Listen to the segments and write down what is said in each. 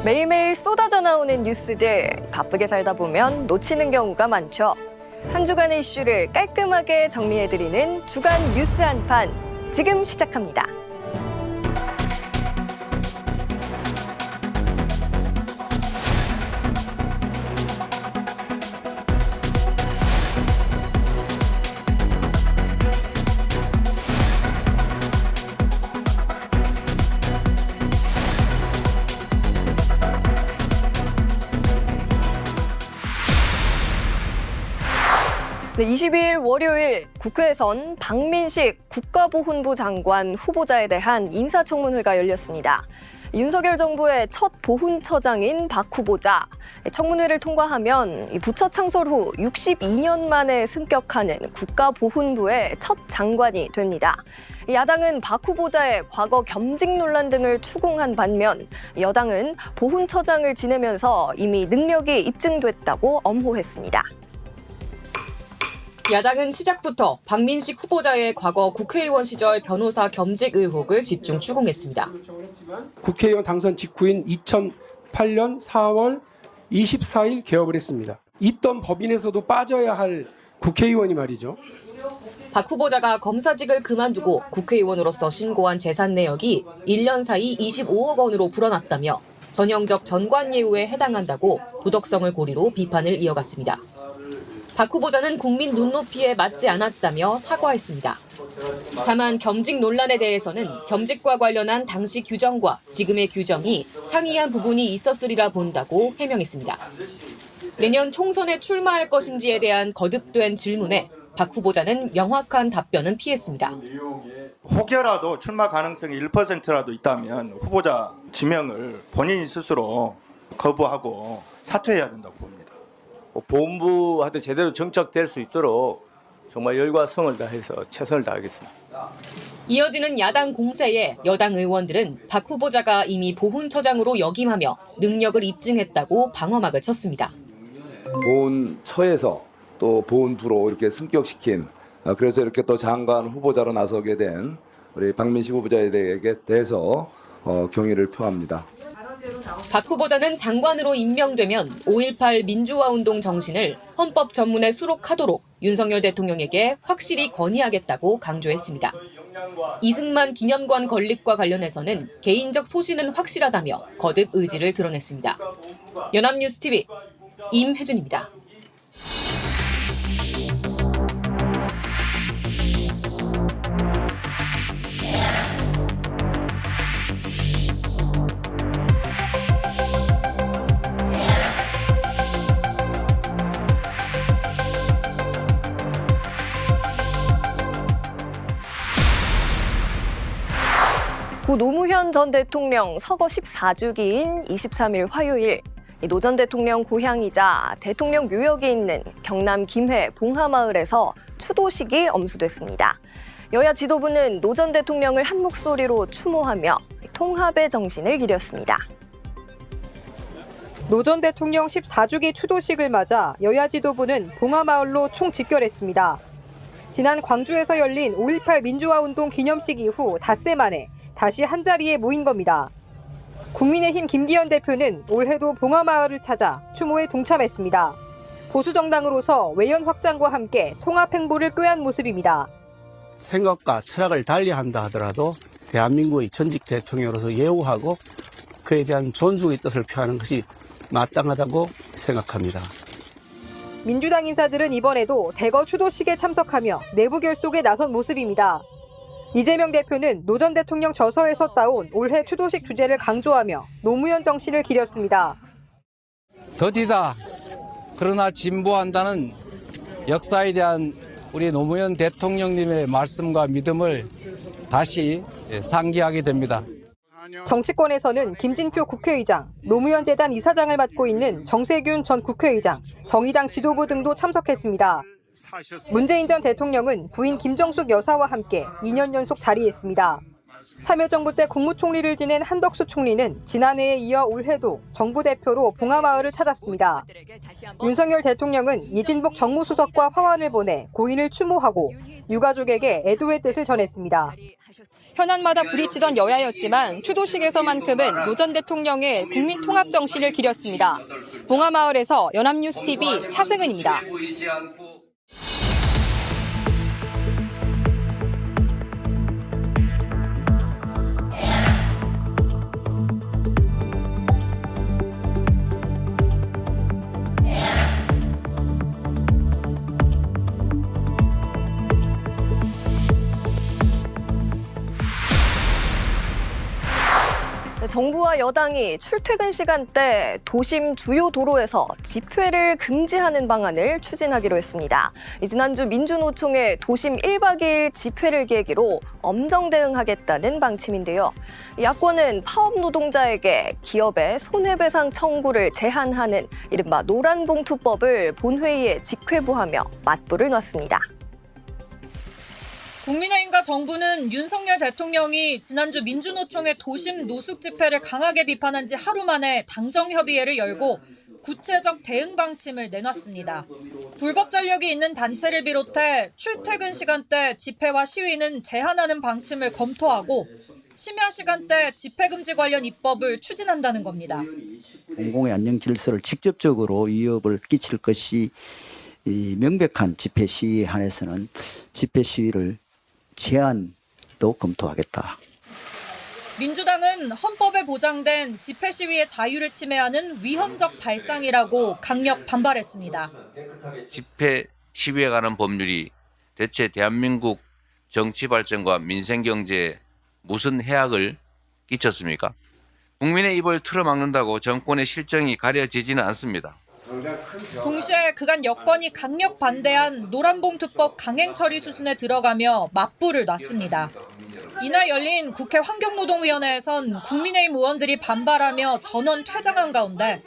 매일매일 쏟아져 나오는 뉴스들, 바쁘게 살다 보면 놓치는 경우가 많죠. 한 주간의 이슈를 깔끔하게 정리해드리는 주간 뉴스 한판, 지금 시작합니다. 네, 22일 월요일 국회에선 박민식 국가보훈부 장관 후보자에 대한 인사청문회가 열렸습니다. 윤석열 정부의 첫 보훈처장인 박 후보자, 청문회를 통과하면 부처 창설 후 62년 만에 승격하는 국가보훈부의 첫 장관이 됩니다. 야당은 박 후보자의 과거 겸직 논란 등을 추궁한 반면 여당은 보훈처장을 지내면서 이미 능력이 입증됐다고 엄호했습니다. 야당은 시작부터 박민식 후보자의 과거 국회의원 시절 변호사 겸직 의혹을 집중 추궁했습니다. 국회의원 당선 직후인 2008년 4월 24일 개업을 했습니다. 있던 법인에서도 빠져야 할 국회의원이 말이죠. 박 후보자가 검사직을 그만두고 국회의원으로서 신고한 재산 내역이 1년 사이 25억 원으로 불어났다며 전형적 전관예우에 해당한다고 도덕성을 고리로 비판을 이어갔습니다. 박 후보자는 국민 눈높이에 맞지 않았다며 사과했습니다. 다만 겸직 논란에 대해서는 겸직과 관련한 당시 규정과 지금의 규정이 상이한 부분이 있었으리라 본다고 해명했습니다. 내년 총선에 출마할 것인지에 대한 거듭된 질문에 박 후보자는 명확한 답변은 피했습니다. 혹여라도 출마 가능성이 1%라도 있다면 후보자 지명을 본인이 스스로 거부하고 사퇴해야 된다고 봅니다. 보훈부한테 제대로 정착될 수 있도록 정말 열과 성을 다해서 최선을 다하겠습니다. 이어지는 야당 공세에 여당 의원들은 박 후보자가 이미 보훈처장으로 역임하며 능력을 입증했다고 방어막을 쳤습니다. 보훈처에서 또 보훈부로 이렇게 승격시킨, 그래서 이렇게 또 장관 후보자로 나서게 된 우리 박민식 후보자에 대해서 경의를 표합니다. 박 후보자는 장관으로 임명되면 5.18 민주화운동 정신을 헌법 전문에 수록하도록 윤석열 대통령에게 확실히 건의하겠다고 강조했습니다. 이승만 기념관 건립과 관련해서는 개인적 소신은 확실하다며 거듭 의지를 드러냈습니다. 연합뉴스TV 임혜준입니다. 고 노무현 전 대통령 서거 14주기인 23일 화요일, 노 전 대통령 고향이자 대통령 묘역이 있는 경남 김해 봉하마을에서 추도식이 엄수됐습니다. 여야 지도부는 노 전 대통령을 한 목소리로 추모하며 통합의 정신을 기렸습니다. 노 전 대통령 14주기 추도식을 맞아 여야 지도부는 봉하마을로 총집결했습니다. 지난 광주에서 열린 5.18 민주화운동 기념식 이후 닷새 만에 다시 한자리에 모인 겁니다. 국민의힘 김기현 대표는 올해도 봉하마을을 찾아 추모에 동참했습니다. 보수정당으로서 외연 확장과 함께 통합 행보를 꾀한 모습입니다. 생각과 철학을 달리한다 하더라도 대한민국의 전직 대통령으로서 예우하고 그에 대한 존중의 뜻을 표하는 것이 마땅하다고 생각합니다. 민주당 인사들은 이번에도 대거 추도식에 참석하며 내부 결속에 나선 모습입니다. 이재명 대표는 노 전 대통령 저서에서 따온 올해 추도식 주제를 강조하며 노무현 정신을 기렸습니다. 더디다. 그러나 진보한다는 역사에 대한 우리 노무현 대통령님의 말씀과 믿음을 다시 상기하게 됩니다. 정치권에서는 김진표 국회의장, 노무현 재단 이사장을 맡고 있는 정세균 전 국회의장, 정의당 지도부 등도 참석했습니다. 문재인 전 대통령은 부인 김정숙 여사와 함께 2년 연속 자리했습니다. 참여정부 때 국무총리를 지낸 한덕수 총리는 지난해에 이어 올해도 정부 대표로 봉하마을을 찾았습니다. 윤석열 대통령은 이진복 정무수석과 화환을 보내 고인을 추모하고 유가족에게 애도의 뜻을 전했습니다. 현안마다 부딪히던 여야였지만 추도식에서만큼은 노 전 대통령의 국민 통합 정신을 기렸습니다. 봉하마을에서 연합뉴스TV 차승은입니다. 정부와 여당이 출퇴근 시간대 도심 주요 도로에서 집회를 금지하는 방안을 추진하기로 했습니다. 지난주 민주노총의 도심 1박 2일 집회를 계기로 엄정 대응하겠다는 방침인데요. 야권은 파업 노동자에게 기업의 손해배상 청구를 제한하는 이른바 노란봉투법을 본회의에 직회부하며 맞불을 놨습니다. 국민의힘과 정부는 윤석열 대통령이 지난주 민주노총의 도심 노숙 집회를 강하게 비판한 지 하루 만에 당정협의회를 열고 구체적 대응 방침을 내놨습니다. 불법 전력이 있는 단체를 비롯해 출퇴근 시간대 집회와 시위는 제한하는 방침을 검토하고 심야 시간대 집회 금지 관련 입법을 추진한다는 겁니다. 공공의 안녕 질서를 직접적으로 위협을 끼칠 것이 명백한 집회 시위에 한해서는 집회 시위를 제한도 검토하겠다. 민주당은 헌법에 보장된 집회 시위의 자유를 침해하는 위헌적 발상이라고 강력 반발했습니다. 집회 시위에 관한 법률이 대체 대한민국 정치 발전과 민생 경제에 무슨 해악을 끼쳤습니까? 국민의 입을 틀어막는다고 정권의 실정이 가려지지는 않습니다. 동시에 그간 여권이 강력 반대한 노란봉투법 강행 처리 수순에 들어가며 맞불을 놨습니다. 이날 열린 국회 환경노동위원회에선 국민의힘 의원들이 반발하며 전원 퇴장한 가운데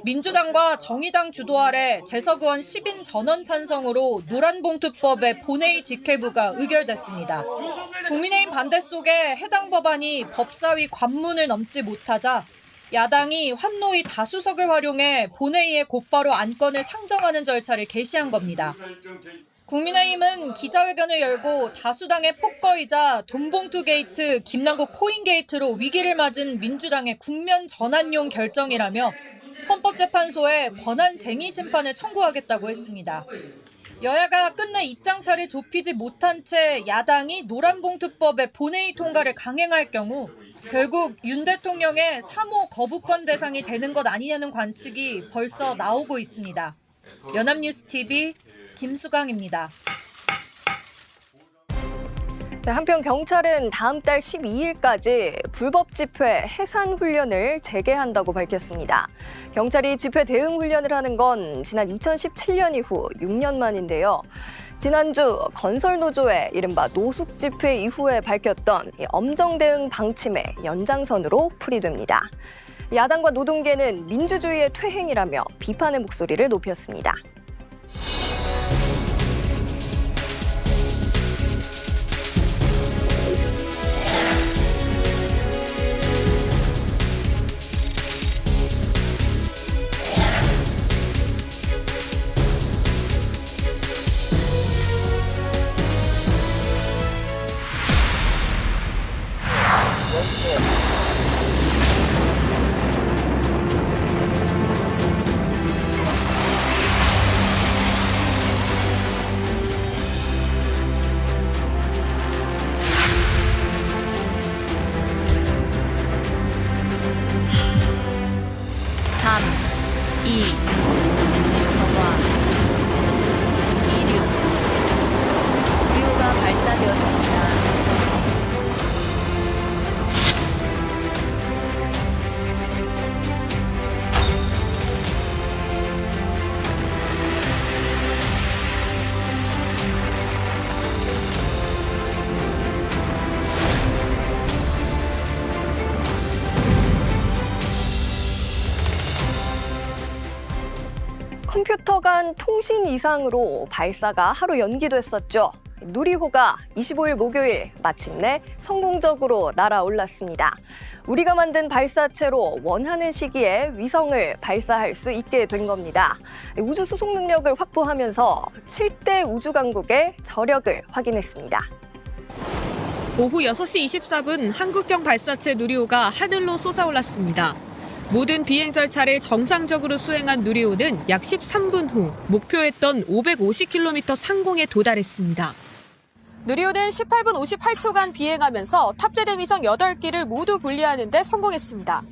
민주당과 정의당 주도 아래 재석 의원 10인 전원 찬성으로 노란봉투법의 본회의 직회부가 의결됐습니다. 국민의힘 반대 속에 해당 법안이 법사위 관문을 넘지 못하자 야당이 환노위 다수석을 활용해 본회의에 곧바로 안건을 상정하는 절차를 개시한 겁니다. 국민의힘은 기자회견을 열고 다수당의 폭거이자 돈봉투 게이트, 김남국 코인 게이트로 위기를 맞은 민주당의 국면 전환용 결정이라며 헌법재판소에 권한쟁의 심판을 청구하겠다고 했습니다. 여야가 끝내 입장차를 좁히지 못한 채 야당이 노란봉투법의 본회의 통과를 강행할 경우 결국 윤 대통령의 3호 거부권 대상이 되는 것 아니냐는 관측이 벌써 나오고 있습니다. 연합뉴스TV 김수강입니다. 한편 경찰은 다음 달 12일까지 불법 집회 해산 훈련을 재개한다고 밝혔습니다. 경찰이 집회 대응 훈련을 하는 건 지난 2017년 이후 6년 만인데요. 지난주 건설노조의 이른바 노숙 집회 이후에 밝혔던 엄정 대응 방침의 연장선으로 풀이됩니다. 야당과 노동계는 민주주의의 퇴행이라며 비판의 목소리를 높였습니다. 엔진 점화, 이륙, 우유가 발사되었습니다. 컴퓨터 간 통신 이상으로 발사가 하루 연기됐었죠. 누리호가 25일 목요일 마침내 성공적으로 날아올랐습니다. 우리가 만든 발사체로 원하는 시기에 위성을 발사할 수 있게 된 겁니다. 우주 수송 능력을 확보하면서 7대 우주 강국의 저력을 확인했습니다. 오후 6시 24분 한국형 발사체 누리호가 하늘로 솟아올랐습니다. 모든 비행 절차를 정상적으로 수행한 누리호는 약 13분 후 목표했던 550km 상공에 도달했습니다. 누리호는 18분 58초간 비행하면서 탑재된 위성 8기를 모두 분리하는 데 성공했습니다.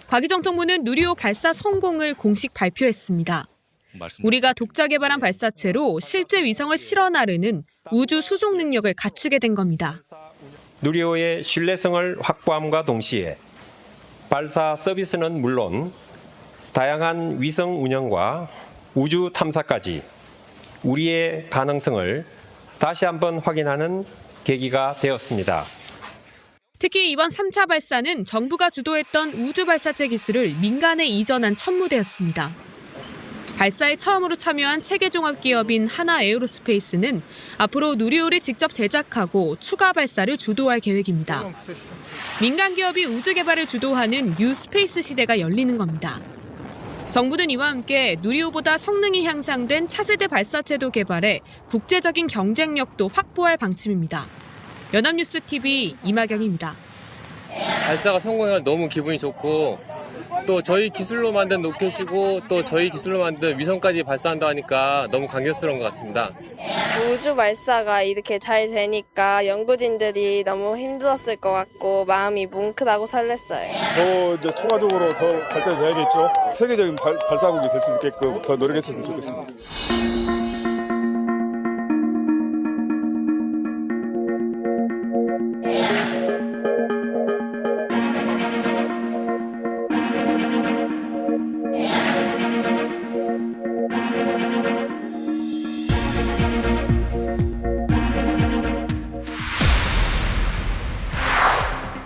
박희정 총무는 누리호 발사 성공을 공식 발표했습니다. 우리가 독자 개발한 발사체로 실제 위성을 실어 나르는 우주 수송 능력을 갖추게 된 겁니다. 누리호의 신뢰성을 확보함과 동시에 발사 서비스는 물론 다양한 위성 운영과 우주 탐사까지 우리의 가능성을 다시 한번 확인하는 계기가 되었습니다. 특히 이번 3차 발사는 정부가 주도했던 우주 발사체 기술을 민간에 이전한 첫 무대였습니다. 발사에 처음으로 참여한 체계종합 기업인 하나에어로스페이스는 앞으로 누리호를 직접 제작하고 추가 발사를 주도할 계획입니다. 민간 기업이 우주 개발을 주도하는 뉴 스페이스 시대가 열리는 겁니다. 정부는 이와 함께 누리호보다 성능이 향상된 차세대 발사체도 개발해 국제적인 경쟁력도 확보할 방침입니다. 연합뉴스 TV 이마경입니다. 발사가 성공해서 너무 기분이 좋고 또 저희 기술로 만든 로켓이고 또 저희 기술로 만든 위성까지 발사한다 하니까 너무 감격스러운 것 같습니다. 우주 발사가 이렇게 잘 되니까 연구진들이 너무 힘들었을 것 같고 마음이 뭉클하고 설렜어요. 이제 추가적으로 더 발전해야겠죠. 세계적인 발사국이 될 수 있게끔 더 노력했으면 좋겠습니다.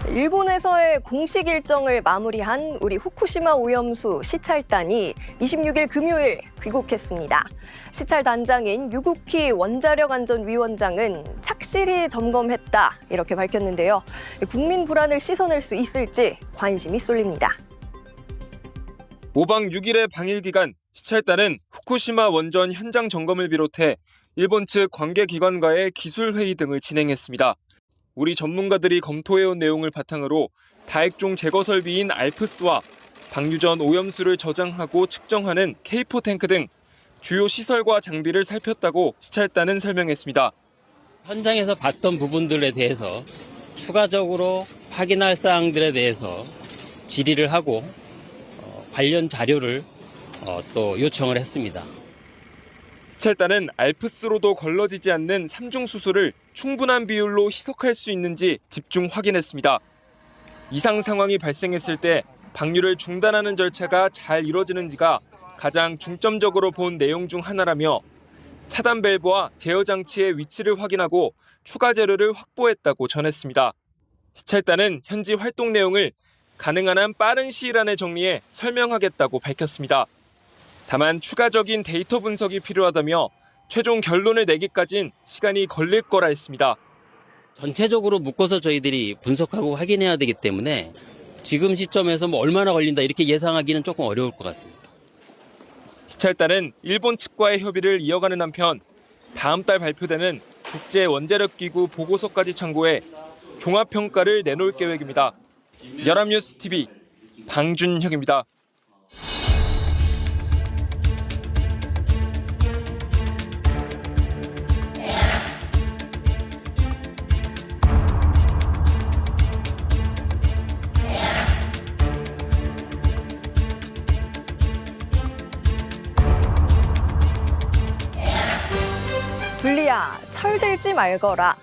일본에서의 공식 일정을 마무리한 우리 후쿠시마 오염수 시찰단이 26일 금요일 귀국했습니다. 시찰단장인 유구키 원자력안전위원장은 착실히 점검했다 이렇게 밝혔는데요. 국민 불안을 씻어낼 수 있을지 관심이 쏠립니다. 5박 6일의 방일 기간 시찰단은 후쿠시마 원전 현장 점검을 비롯해 일본 측 관계기관과의 기술회의 등을 진행했습니다. 우리 전문가들이 검토해온 내용을 바탕으로 다액종 제거 설비인 알프스와 방류전 오염수를 저장하고 측정하는 K4 탱크 등 주요 시설과 장비를 살폈다고 시찰단은 설명했습니다. 현장에서 봤던 부분들에 대해서 추가적으로 확인할 사항들에 대해서 질의를 하고 관련 자료를 또 요청을 했습니다. 시찰단은 알프스로도 걸러지지 않는 3중 수소를 충분한 비율로 희석할 수 있는지 집중 확인했습니다. 이상 상황이 발생했을 때 방류를 중단하는 절차가 잘 이뤄지는지가 가장 중점적으로 본 내용 중 하나라며 차단 밸브와 제어 장치의 위치를 확인하고 추가 재료를 확보했다고 전했습니다. 시찰단은 현지 활동 내용을 가능한 한 빠른 시일 안에 정리해 설명하겠다고 밝혔습니다. 다만 추가적인 데이터 분석이 필요하다며 최종 결론을 내기까진 시간이 걸릴 거라 했습니다. 전체적으로 묶어서 저희들이 분석하고 확인해야 되기 때문에 지금 시점에서 얼마나 걸린다 이렇게 예상하기는 조금 어려울 것 같습니다. 시찰단은 일본 측과의 협의를 이어가는 한편 다음 달 발표되는 국제원자력기구 보고서까지 참고해 종합평가를 내놓을 계획입니다. 연합뉴스 TV 방준혁입니다. 둘리야, 철들지 말거라.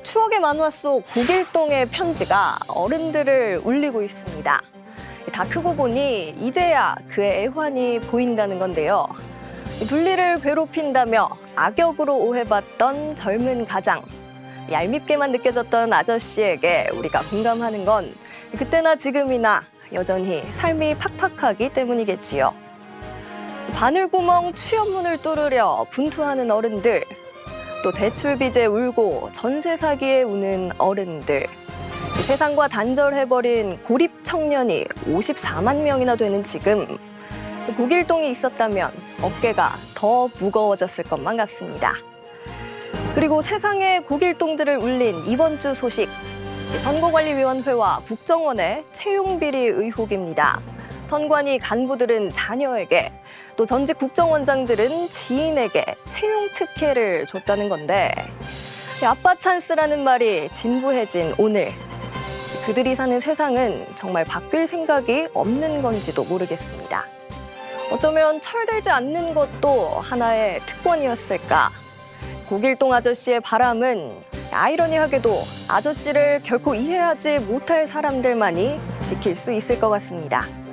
추억의 만화 속 고길동의 편지가 어른들을 울리고 있습니다. 다 크고 보니 이제야 그의 애환이 보인다는 건데요. 둘리를 괴롭힌다며 악역으로 오해받던 젊은 가장. 얄밉게만 느껴졌던 아저씨에게 우리가 공감하는 건 그때나 지금이나 여전히 삶이 팍팍하기 때문이겠지요. 바늘구멍 취업문을 뚫으려 분투하는 어른들. 또 대출 빚에 울고 전세 사기에 우는 어른들. 세상과 단절해버린 고립 청년이 54만 명이나 되는 지금. 국일동이 있었다면 어깨가 더 무거워졌을 것만 같습니다. 그리고 세상의 국일동들을 울린 이번 주 소식. 선거관리위원회와 국정원의 채용비리 의혹입니다. 선관위 간부들은 자녀에게, 또 전직 국정원장들은 지인에게 채용 특혜를 줬다는 건데, 아빠 찬스라는 말이 진부해진 오늘. 그들이 사는 세상은 정말 바뀔 생각이 없는 건지도 모르겠습니다. 어쩌면 철들지 않는 것도 하나의 특권이었을까? 국일동 아저씨의 바람은 아이러니하게도 아저씨를 결코 이해하지 못할 사람들만이 지킬 수 있을 것 같습니다.